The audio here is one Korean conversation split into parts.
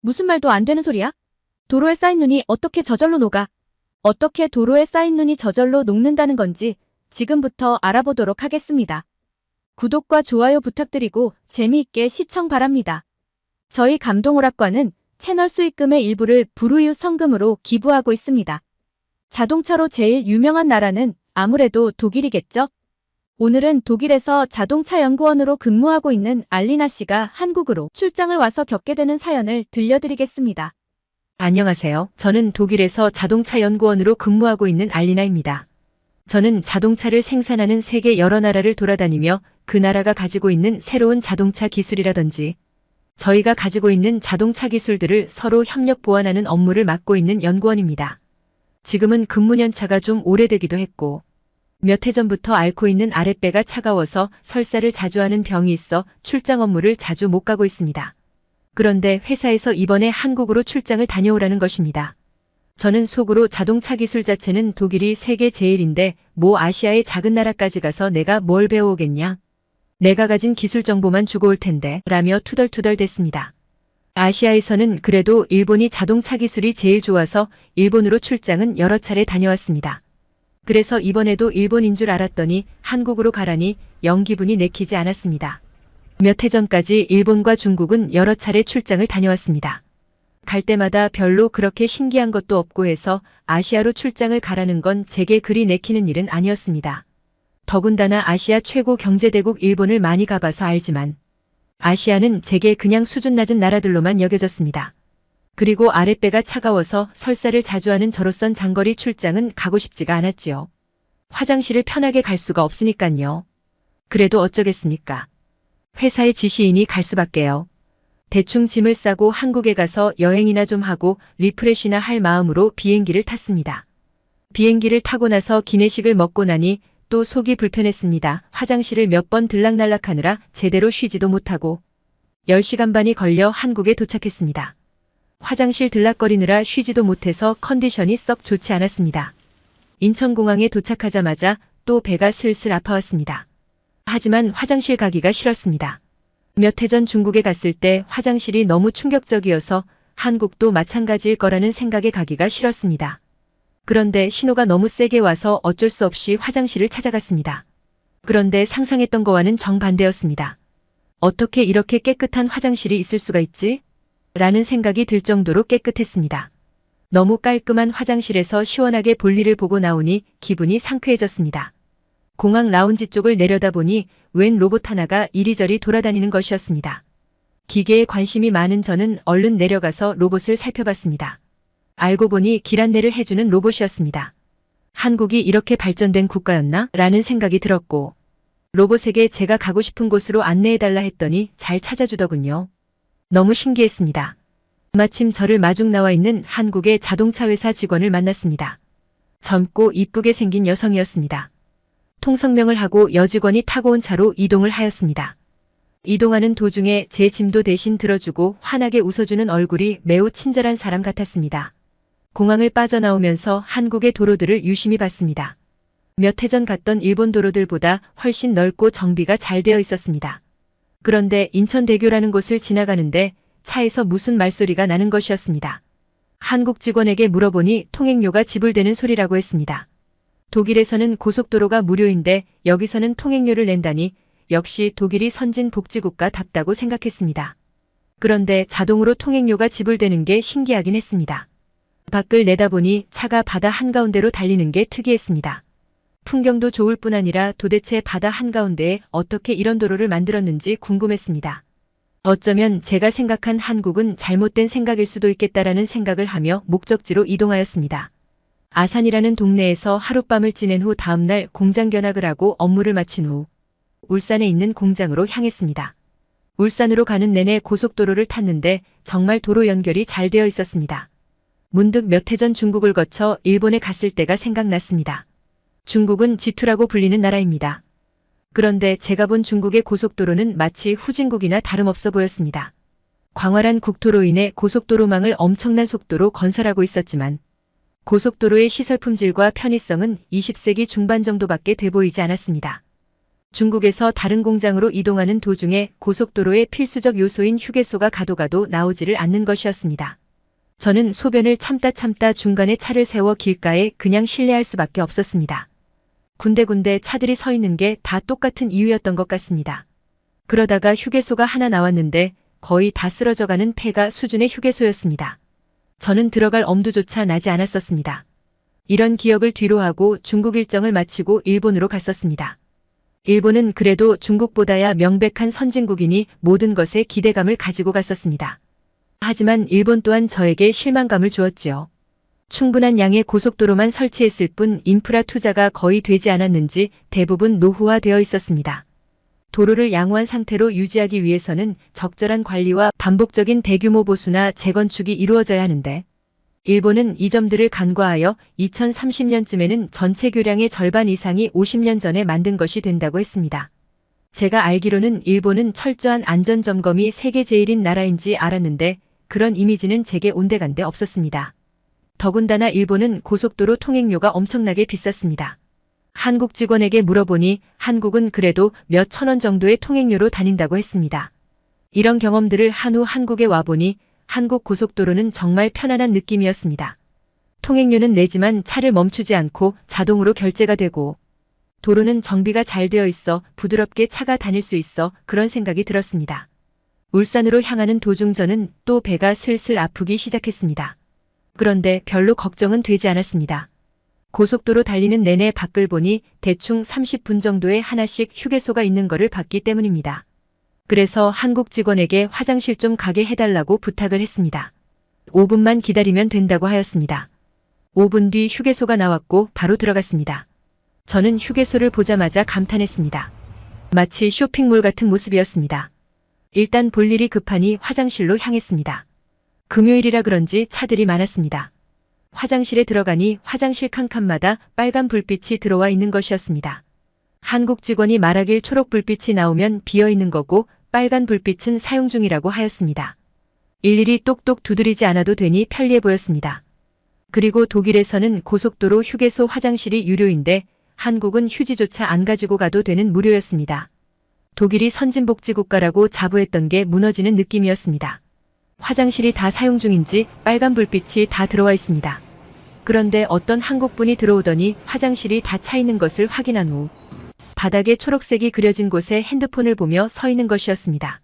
무슨 말도 안 되는 소리야? 도로에 쌓인 눈이 어떻게 저절로 녹아? 어떻게 도로에 쌓인 눈이 저절로 녹는다는 건지 지금부터 알아보도록 하겠습니다. 구독과 좋아요 부탁드리고 재미있게 시청 바랍니다. 저희 감동오락관은 채널 수익금의 일부를 불우이웃 성금으로 기부하고 있습니다. 자동차로 제일 유명한 나라는 아무래도 독일이겠죠? 오늘은 독일에서 자동차 연구원으로 근무하고 있는 알리나 씨가 한국으로 출장을 와서 겪게 되는 사연을 들려드리겠습니다. 안녕하세요. 저는 독일에서 자동차 연구원으로 근무하고 있는 알리나입니다. 저는 자동차를 생산하는 세계 여러 나라를 돌아다니며 그 나라가 가지고 있는 새로운 자동차 기술이라든지 저희가 가지고 있는 자동차 기술들을 서로 협력 보완하는 업무를 맡고 있는 연구원입니다. 지금은 근무 연차가 좀 오래되기도 했고 몇 해 전부터 앓고 있는 아랫배가 차가워서 설사를 자주 하는 병이 있어 출장 업무를 자주 못 가고 있습니다. 그런데 회사에서 이번에 한국으로 출장을 다녀오라는 것입니다. 저는 속으로 자동차 기술 자체는 독일이 세계 제일인데 뭐 아시아의 작은 나라까지 가서 내가 뭘 배워오겠냐? 내가 가진 기술 정보만 주고 올 텐데 라며 투덜투덜 댔습니다. 아시아에서는 그래도 일본이 자동차 기술이 제일 좋아서 일본으로 출장은 여러 차례 다녀왔습니다. 그래서 이번에도 일본인 줄 알았더니 한국으로 가라니 영 기분이 내키지 않았습니다. 몇 해 전까지 일본과 중국은 여러 차례 출장을 다녀왔습니다. 갈 때마다 별로 그렇게 신기한 것도 없고 해서 아시아로 출장을 가라는 건 제게 그리 내키는 일은 아니었습니다. 더군다나 아시아 최고 경제대국 일본을 많이 가봐서 알지만 아시아는 제게 그냥 수준 낮은 나라들로만 여겨졌습니다. 그리고 아랫배가 차가워서 설사를 자주 하는 저로선 장거리 출장은 가고 싶지가 않았지요. 화장실을 편하게 갈 수가 없으니깐요. 그래도 어쩌겠습니까? 회사의 지시이니 갈 수밖에요. 대충 짐을 싸고 한국에 가서 여행이나 좀 하고 리프레시나 할 마음으로 비행기를 탔습니다. 비행기를 타고 나서 기내식을 먹고 나니 또 속이 불편했습니다. 화장실을 몇 번 들락날락하느라 제대로 쉬지도 못하고 10시간 반이 걸려 한국에 도착했습니다. 화장실 들락거리느라 쉬지도 못해서 컨디션이 썩 좋지 않았습니다. 인천공항에 도착하자마자 또 배가 슬슬 아파왔습니다. 하지만 화장실 가기가 싫었습니다. 몇 해 전 중국에 갔을 때 화장실이 너무 충격적이어서 한국도 마찬가지일 거라는 생각에 가기가 싫었습니다. 그런데 신호가 너무 세게 와서 어쩔 수 없이 화장실을 찾아갔습니다. 그런데 상상했던 거와는 정반대였습니다. 어떻게 이렇게 깨끗한 화장실이 있을 수가 있지? 라는 생각이 들 정도로 깨끗했습니다. 너무 깔끔한 화장실에서 시원하게 볼일을 보고 나오니 기분이 상쾌해졌습니다. 공항 라운지 쪽을 내려다보니 웬 로봇 하나가 이리저리 돌아다니는 것이었습니다. 기계에 관심이 많은 저는 얼른 내려가서 로봇을 살펴봤습니다. 알고 보니 길 안내를 해주는 로봇이었습니다. 한국이 이렇게 발전된 국가였나? 라는 생각이 들었고 로봇에게 제가 가고 싶은 곳으로 안내해달라 했더니 잘 찾아주더군요. 너무 신기했습니다. 마침 저를 마중 나와 있는 한국의 자동차 회사 직원을 만났습니다. 젊고 이쁘게 생긴 여성이었습니다. 통성명을 하고 여직원이 타고 온 차로 이동을 하였습니다. 이동하는 도중에 제 짐도 대신 들어주고 환하게 웃어주는 얼굴이 매우 친절한 사람 같았습니다. 공항을 빠져나오면서 한국의 도로들을 유심히 봤습니다. 몇 해 전 갔던 일본 도로들보다 훨씬 넓고 정비가 잘 되어 있었습니다. 그런데 인천대교라는 곳을 지나가는데 차에서 무슨 말소리가 나는 것이었습니다. 한국 직원에게 물어보니 통행료가 지불되는 소리라고 했습니다. 독일에서는 고속도로가 무료인데 여기서는 통행료를 낸다니 역시 독일이 선진 복지국가답다고 생각했습니다. 그런데 자동으로 통행료가 지불되는 게 신기하긴 했습니다. 밖을 내다보니 차가 바다 한가운데로 달리는 게 특이했습니다. 풍경도 좋을 뿐 아니라 도대체 바다 한가운데에 어떻게 이런 도로를 만들었는지 궁금했습니다. 어쩌면 제가 생각한 한국은 잘못된 생각일 수도 있겠다라는 생각을 하며 목적지로 이동하였습니다. 아산이라는 동네에서 하룻밤을 지낸 후 다음날 공장 견학을 하고 업무를 마친 후 울산에 있는 공장으로 향했습니다. 울산으로 가는 내내 고속도로를 탔는데 정말 도로 연결이 잘 되어 있었습니다. 문득 몇 해 전 중국을 거쳐 일본에 갔을 때가 생각났습니다. 중국은 G2라고 불리는 나라입니다. 그런데 제가 본 중국의 고속도로는 마치 후진국이나 다름없어 보였습니다. 광활한 국토로 인해 고속도로망을 엄청난 속도로 건설하고 있었지만 고속도로의 시설 품질과 편의성은 20세기 중반 정도밖에 돼 보이지 않았습니다. 중국에서 다른 공장으로 이동하는 도중에 고속도로의 필수적 요소인 휴게소가 가도 나오지를 않는 것이었습니다. 저는 소변을 참다 중간에 차를 세워 길가에 그냥 실내할 수밖에 없었습니다. 군데군데 차들이 서 있는 게 다 똑같은 이유였던 것 같습니다. 그러다가 휴게소가 하나 나왔는데 거의 다 쓰러져가는 폐가 수준의 휴게소였습니다. 저는 들어갈 엄두조차 나지 않았었습니다. 이런 기억을 뒤로하고 중국 일정을 마치고 일본으로 갔었습니다. 일본은 그래도 중국보다야 명백한 선진국이니 모든 것에 기대감을 가지고 갔었습니다. 하지만 일본 또한 저에게 실망감을 주었지요. 충분한 양의 고속도로만 설치했을 뿐 인프라 투자가 거의 되지 않았는지 대부분 노후화되어 있었습니다. 도로를 양호한 상태로 유지하기 위해서는 적절한 관리와 반복적인 대규모 보수나 재건축이 이루어져야 하는데 일본은 이 점들을 간과하여 2030년쯤에는 전체 교량의 절반 이상이 50년 전에 만든 것이 된다고 했습니다. 제가 알기로는 일본은 철저한 안전점검이 세계 제일인 나라인지 알았는데 그런 이미지는 제게 온데간데 없었습니다. 더군다나 일본은 고속도로 통행료가 엄청나게 비쌌습니다. 한국 직원에게 물어보니 한국은 그래도 몇 천 원 정도의 통행료로 다닌다고 했습니다. 이런 경험들을 한 후 한국에 와보니 한국 고속도로는 정말 편안한 느낌이었습니다. 통행료는 내지만 차를 멈추지 않고 자동으로 결제가 되고 도로는 정비가 잘 되어 있어 부드럽게 차가 다닐 수 있어 그런 생각이 들었습니다. 울산으로 향하는 도중 저는 또 배가 슬슬 아프기 시작했습니다. 그런데 별로 걱정은 되지 않았습니다. 고속도로 달리는 내내 밖을 보니 대충 30분 정도에 하나씩 휴게소가 있는 거를 봤기 때문입니다. 그래서 한국 직원에게 화장실 좀 가게 해달라고 부탁을 했습니다. 5분만 기다리면 된다고 하였습니다. 5분 뒤 휴게소가 나왔고 바로 들어갔습니다. 저는 휴게소를 보자마자 감탄했습니다. 마치 쇼핑몰 같은 모습이었습니다. 일단 볼 일이 급하니 화장실로 향했습니다. 금요일이라 그런지 차들이 많았습니다. 화장실에 들어가니 화장실 칸칸마다 빨간 불빛이 들어와 있는 것이었습니다. 한국 직원이 말하길 초록 불빛이 나오면 비어 있는 거고 빨간 불빛은 사용 중이라고 하였습니다. 일일이 똑똑 두드리지 않아도 되니 편리해 보였습니다. 그리고 독일에서는 고속도로 휴게소 화장실이 유료인데 한국은 휴지조차 안 가지고 가도 되는 무료였습니다. 독일이 선진복지국가라고 자부했던 게 무너지는 느낌이었습니다. 화장실이 다 사용 중인지 빨간 불빛이 다 들어와 있습니다. 그런데 어떤 한국분이 들어오더니 화장실이 다 차 있는 것을 확인한 후 바닥에 초록색이 그려진 곳에 핸드폰을 보며 서 있는 것이었습니다.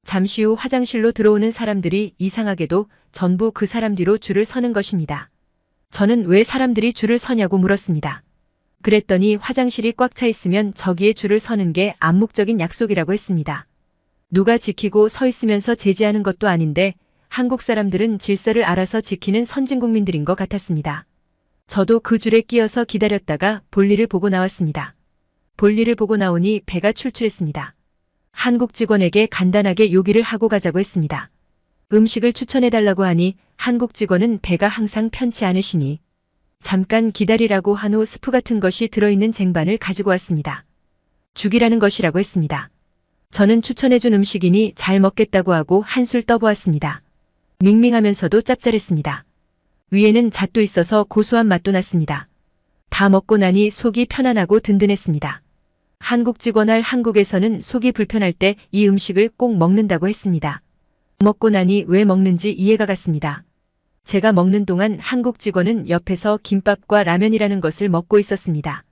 잠시 후 화장실로 들어오는 사람들이 이상하게도 전부 그 사람 뒤로 줄을 서는 것입니다. 저는 왜 사람들이 줄을 서냐고 물었습니다. 그랬더니 화장실이 꽉 차 있으면 저기에 줄을 서는 게 암묵적인 약속이라고 했습니다. 누가 지키고 서 있으면서 제지하는 것도 아닌데 한국 사람들은 질서를 알아서 지키는 선진국민들인 것 같았습니다. 저도 그 줄에 끼어서 기다렸다가 볼일을 보고 나왔습니다. 볼일을 보고 나오니 배가 출출했습니다. 한국 직원에게 간단하게 요기를 하고 가자고 했습니다. 음식을 추천해달라고 하니 한국 직원은 배가 항상 편치 않으시니 잠깐 기다리라고 한 후 스프 같은 것이 들어있는 쟁반을 가지고 왔습니다. 죽이라는 것이라고 했습니다. 저는 추천해준 음식이니 잘 먹겠다고 하고 한술 떠보았습니다. 밍밍하면서도 짭짤했습니다. 위에는 잣도 있어서 고소한 맛도 났습니다. 다 먹고 나니 속이 편안하고 든든했습니다. 한국 직원할 한국에서는 속이 불편할 때 이 음식을 꼭 먹는다고 했습니다. 먹고 나니 왜 먹는지 이해가 갔습니다. 제가 먹는 동안 한국 직원은 옆에서 김밥과 라면이라는 것을 먹고 있었습니다.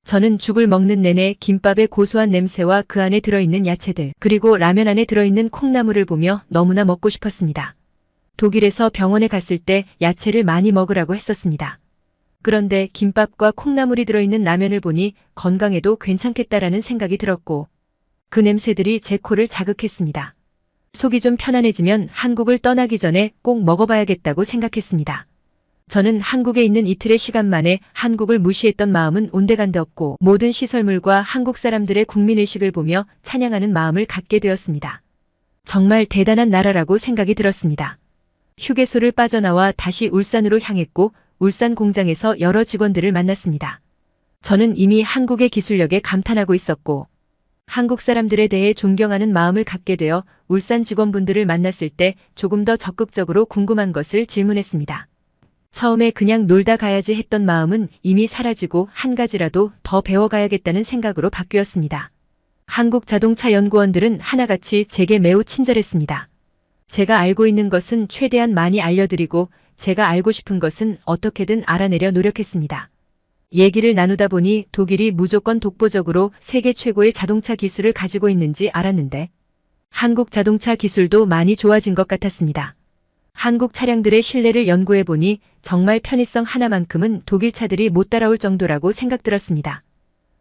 저는 죽을 먹는 내내 김밥의 고소한 냄새와 그 안에 들어있는 야채들, 그리고 라면 안에 들어있는 콩나물을 보며 너무나 먹고 싶었습니다. 독일에서 병원에 갔을 때 야채를 많이 먹으라고 했었습니다. 그런데 김밥과 콩나물이 들어있는 라면을 보니 건강에도 괜찮겠다라는 생각이 들었고 그 냄새들이 제 코를 자극했습니다. 속이 좀 편안해지면 한국을 떠나기 전에 꼭 먹어봐야겠다고 생각했습니다. 저는 한국에 있는 이틀의 시간 만에 한국을 무시했던 마음은 온데간데 없고 모든 시설물과 한국 사람들의 국민의식을 보며 찬양하는 마음을 갖게 되었습니다. 정말 대단한 나라라고 생각이 들었습니다. 휴게소를 빠져나와 다시 울산으로 향했고 울산 공장에서 여러 직원들을 만났습니다. 저는 이미 한국의 기술력에 감탄하고 있었고 한국 사람들에 대해 존경하는 마음을 갖게 되어 울산 직원분들을 만났을 때 조금 더 적극적으로 궁금한 것을 질문했습니다. 처음에 그냥 놀다 가야지 했던 마음은 이미 사라지고 한 가지라도 더 배워가야겠다는 생각으로 바뀌었습니다. 한국 자동차 연구원들은 하나같이 제게 매우 친절했습니다. 제가 알고 있는 것은 최대한 많이 알려드리고 제가 알고 싶은 것은 어떻게든 알아내려 노력했습니다. 얘기를 나누다 보니 독일이 무조건 독보적으로 세계 최고의 자동차 기술을 가지고 있는지 알았는데 한국 자동차 기술도 많이 좋아진 것 같았습니다. 한국 차량들의 실내를 연구해 보니 정말 편의성 하나만큼은 독일 차들이 못 따라올 정도라고 생각들었습니다.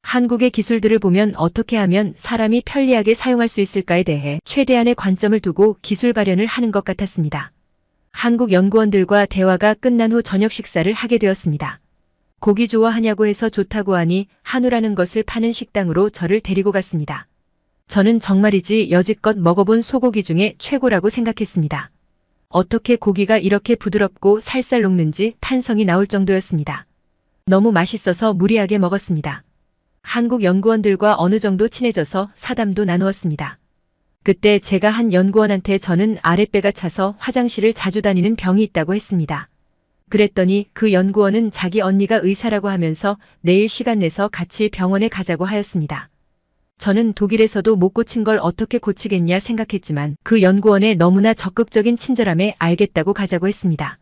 한국의 기술들을 보면 어떻게 하면 사람이 편리하게 사용할 수 있을까에 대해 최대한의 관점을 두고 기술 발현을 하는 것 같았습니다. 한국 연구원들과 대화가 끝난 후 저녁 식사를 하게 되었습니다. 고기 좋아하냐고 해서 좋다고 하니 한우라는 것을 파는 식당으로 저를 데리고 갔습니다. 저는 정말이지 여지껏 먹어본 소고기 중에 최고라고 생각했습니다. 어떻게 고기가 이렇게 부드럽고 살살 녹는지 탄성이 나올 정도였습니다. 너무 맛있어서 무리하게 먹었습니다. 한국 연구원들과 어느 정도 친해져서 사담도 나누었습니다. 그때 제가 한 연구원한테 저는 아랫배가 차서 화장실을 자주 다니는 병이 있다고 했습니다. 그랬더니 그 연구원은 자기 언니가 의사라고 하면서 내일 시간 내서 같이 병원에 가자고 하였습니다. 저는 독일에서도 못 고친 걸 어떻게 고치겠냐 생각했지만 그 연구원의 너무나 적극적인 친절함에 알겠다고 가자고 했습니다.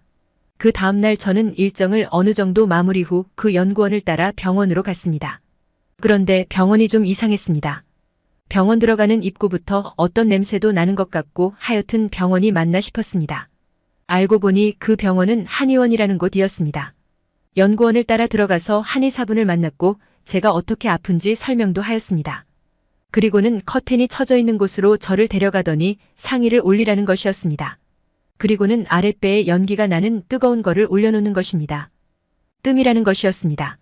그 다음날 저는 일정을 어느 정도 마무리 후 그 연구원을 따라 병원으로 갔습니다. 그런데 병원이 좀 이상했습니다. 병원 들어가는 입구부터 어떤 냄새도 나는 것 같고 하여튼 병원이 맞나 싶었습니다. 알고 보니 그 병원은 한의원이라는 곳이었습니다. 연구원을 따라 들어가서 한의사분을 만났고 제가 어떻게 아픈지 설명도 하였습니다. 그리고는 커튼이 쳐져 있는 곳으로 저를 데려가더니 상의를 올리라는 것이었습니다. 그리고는 아랫배에 연기가 나는 뜨거운 거를 올려놓는 것입니다. 뜸이라는 것이었습니다.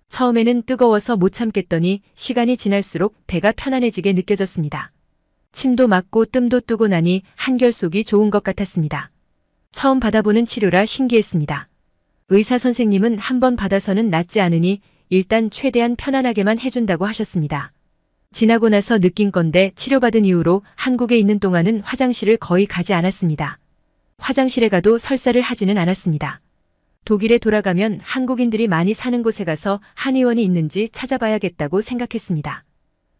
처음에는 뜨거워서 못 참겠더니 시간이 지날수록 배가 편안해지게 느껴졌습니다. 침도 맞고 뜸도 뜨고 나니 한결 속이 좋은 것 같았습니다. 처음 받아보는 치료라 신기했습니다. 의사 선생님은 한 번 받아서는 낫지 않으니 일단 최대한 편안하게만 해준다고 하셨습니다. 지나고 나서 느낀 건데 치료받은 이후로 한국에 있는 동안은 화장실을 거의 가지 않았습니다. 화장실에 가도 설사를 하지는 않았습니다. 독일에 돌아가면 한국인들이 많이 사는 곳에 가서 한의원이 있는지 찾아봐야겠다고 생각했습니다.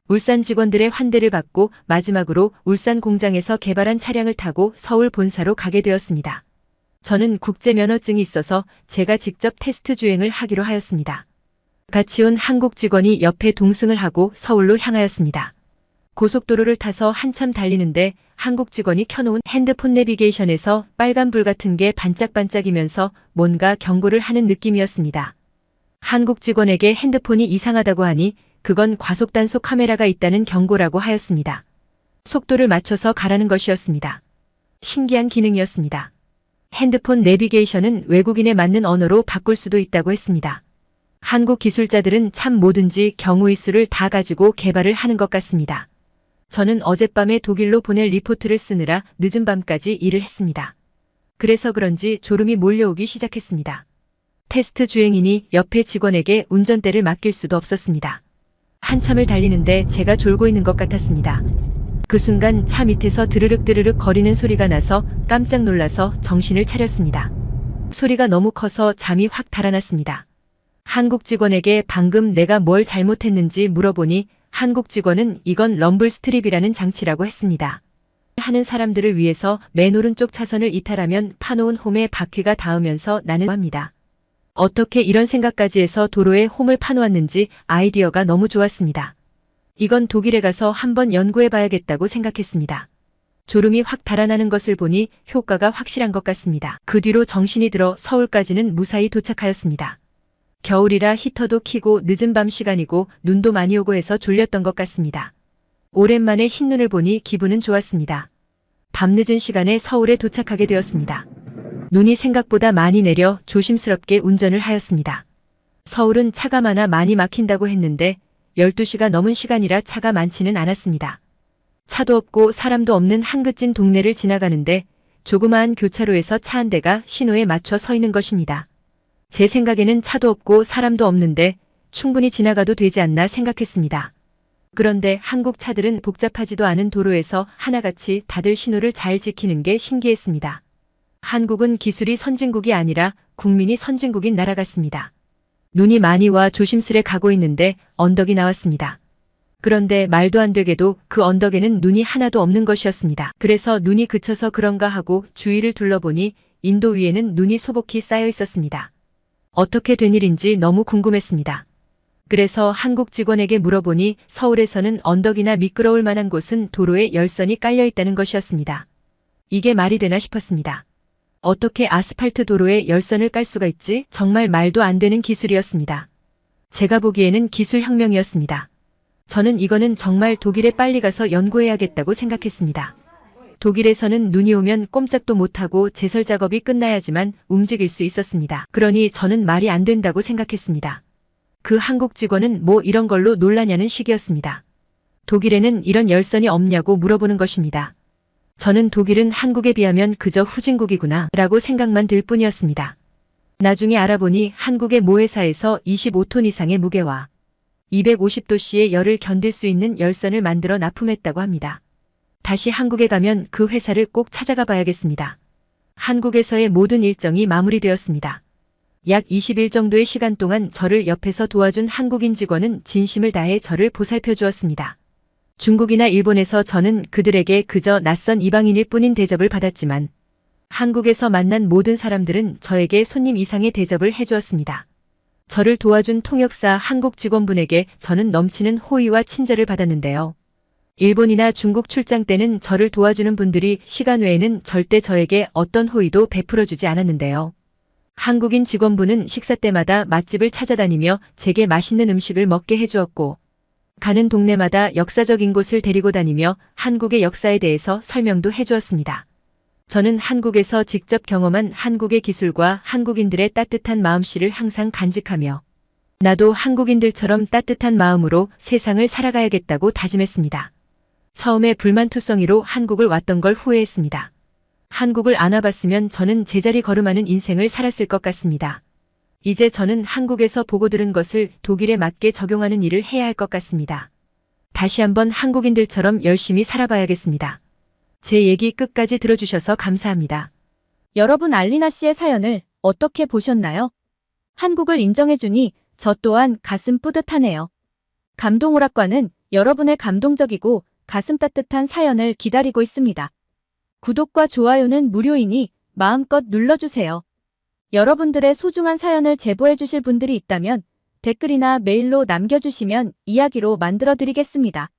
울산 직원들의 환대를 받고 마지막으로 울산 공장에서 개발한 차량을 타고 서울 본사로 가게 되었습니다. 저는 국제 면허증이 있어서 제가 직접 테스트 주행을 하기로 하였습니다. 같이 온 한국 직원이 옆에 동승을 하고 서울로 향하였습니다. 고속도로를 타서 한참 달리는데 한국 직원이 켜놓은 핸드폰 내비게이션에서 빨간불 같은 게 반짝반짝이면서 뭔가 경고를 하는 느낌이었습니다. 한국 직원에게 핸드폰이 이상하다고 하니 그건 과속단속 카메라가 있다는 경고라고 하였습니다. 속도를 맞춰서 가라는 것이었습니다. 신기한 기능이었습니다. 핸드폰 내비게이션은 외국인에 맞는 언어로 바꿀 수도 있다고 했습니다. 한국 기술자들은 참 뭐든지 경우의 수를 다 가지고 개발을 하는 것 같습니다. 저는 어젯밤에 독일로 보낼 리포트를 쓰느라 늦은 밤까지 일을 했습니다. 그래서 그런지 졸음이 몰려오기 시작했습니다. 테스트 주행이니 옆에 직원에게 운전대를 맡길 수도 없었습니다. 한참을 달리는데 제가 졸고 있는 것 같았습니다. 그 순간 차 밑에서 드르륵 드르륵 거리는 소리가 나서 깜짝 놀라서 정신을 차렸습니다. 소리가 너무 커서 잠이 확 달아났습니다. 한국 직원에게 방금 내가 뭘 잘못했는지 물어보니 한국 직원은 이건 럼블 스트립이라는 장치라고 했습니다. 하는 사람들을 위해서 맨 오른쪽 차선을 이탈하면 파놓은 홈에 바퀴가 닿으면서 나는 합니다. 어떻게 이런 생각까지 해서 도로에 홈을 파놓았는지 아이디어가 너무 좋았습니다. 이건 독일에 가서 한번 연구해 봐야겠다고 생각했습니다. 졸음이 확 달아나는 것을 보니 효과가 확실한 것 같습니다. 그 뒤로 정신이 들어 서울까지는 무사히 도착하였습니다. 겨울이라 히터도 켜고 늦은 밤 시간이고 눈도 많이 오고 해서 졸렸던 것 같습니다. 오랜만에 흰눈을 보니 기분은 좋았습니다. 밤늦은 시간에 서울에 도착하게 되었습니다. 눈이 생각보다 많이 내려 조심스럽게 운전을 하였습니다. 서울은 차가 많이 막힌다고 했는데 12시가 넘은 시간이라 차가 많지는 않았습니다. 차도 없고 사람도 없는 한긋진 동네를 지나가는데 조그마한 교차로에서 차 한 대가 신호에 맞춰 서 있는 것입니다. 제 생각에는 차도 없고 사람도 없는데 충분히 지나가도 되지 않나 생각했습니다. 그런데 한국 차들은 복잡하지도 않은 도로에서 하나같이 다들 신호를 잘 지키는 게 신기했습니다. 한국은 기술이 선진국이 아니라 국민이 선진국인 나라 같습니다. 눈이 많이 와 조심스레 가고 있는데 언덕이 나왔습니다. 그런데 말도 안 되게도 그 언덕에는 눈이 하나도 없는 것이었습니다. 그래서 눈이 그쳐서 그런가 하고 주위를 둘러보니 인도 위에는 눈이 소복히 쌓여 있었습니다. 어떻게 된 일인지 너무 궁금했습니다. 그래서 한국 직원에게 물어보니 서울에서는 언덕이나 미끄러울 만한 곳은 도로에 열선이 깔려 있다는 것이었습니다. 이게 말이 되나 싶었습니다. 어떻게 아스팔트 도로에 열선을 깔 수가 있지? 정말 말도 안 되는 기술이었습니다. 제가 보기에는 기술 혁명이었습니다. 저는 이거는 정말 독일에 빨리 가서 연구해야겠다고 생각했습니다. 독일에서는 눈이 오면 꼼짝도 못하고 제설 작업이 끝나야지만 움직일 수 있었습니다. 그러니 저는 말이 안 된다고 생각했습니다. 그 한국 직원은 뭐 이런 걸로 놀라냐는 식이었습니다. 독일에는 이런 열선이 없냐고 물어보는 것입니다. 저는 독일은 한국에 비하면 그저 후진국이구나 라고 생각만 들 뿐이었습니다. 나중에 알아보니 한국의 모 회사에서 25톤 이상의 무게와 250도씨의 열을 견딜 수 있는 열선을 만들어 납품했다고 합니다. 다시 한국에 가면 그 회사를 꼭 찾아가 봐야겠습니다. 한국에서의 모든 일정이 마무리되었습니다. 약 20일 정도의 시간 동안 저를 옆에서 도와준 한국인 직원은 진심을 다해 저를 보살펴 주었습니다. 중국이나 일본에서 저는 그들에게 그저 낯선 이방인일 뿐인 대접을 받았지만 한국에서 만난 모든 사람들은 저에게 손님 이상의 대접을 해주었습니다. 저를 도와준 통역사 한국 직원분에게 저는 넘치는 호의와 친절을 받았는데요. 일본이나 중국 출장 때는 저를 도와주는 분들이 시간 외에는 절대 저에게 어떤 호의도 베풀어주지 않았는데요. 한국인 직원분은 식사 때마다 맛집을 찾아다니며 제게 맛있는 음식을 먹게 해주었고 가는 동네마다 역사적인 곳을 데리고 다니며 한국의 역사에 대해서 설명도 해주었습니다. 저는 한국에서 직접 경험한 한국의 기술과 한국인들의 따뜻한 마음씨를 항상 간직하며 나도 한국인들처럼 따뜻한 마음으로 세상을 살아가야겠다고 다짐했습니다. 처음에 불만투성이로 한국을 왔던 걸 후회했습니다. 한국을 안 와봤으면 저는 제자리 걸음하는 인생을 살았을 것 같습니다. 이제 저는 한국에서 보고 들은 것을 독일에 맞게 적용하는 일을 해야 할 것 같습니다. 다시 한번 한국인들처럼 열심히 살아봐야겠습니다. 제 얘기 끝까지 들어주셔서 감사합니다. 여러분 알리나 씨의 사연을 어떻게 보셨나요? 한국을 인정해주니 저 또한 가슴 뿌듯하네요. 감동오락관은 여러분의 감동적이고 가슴 따뜻한 사연을 기다리고 있습니다. 구독과 좋아요는 무료이니 마음껏 눌러주세요. 여러분들의 소중한 사연을 제보해 주실 분들이 있다면 댓글이나 메일로 남겨주시면 이야기로 만들어 드리겠습니다.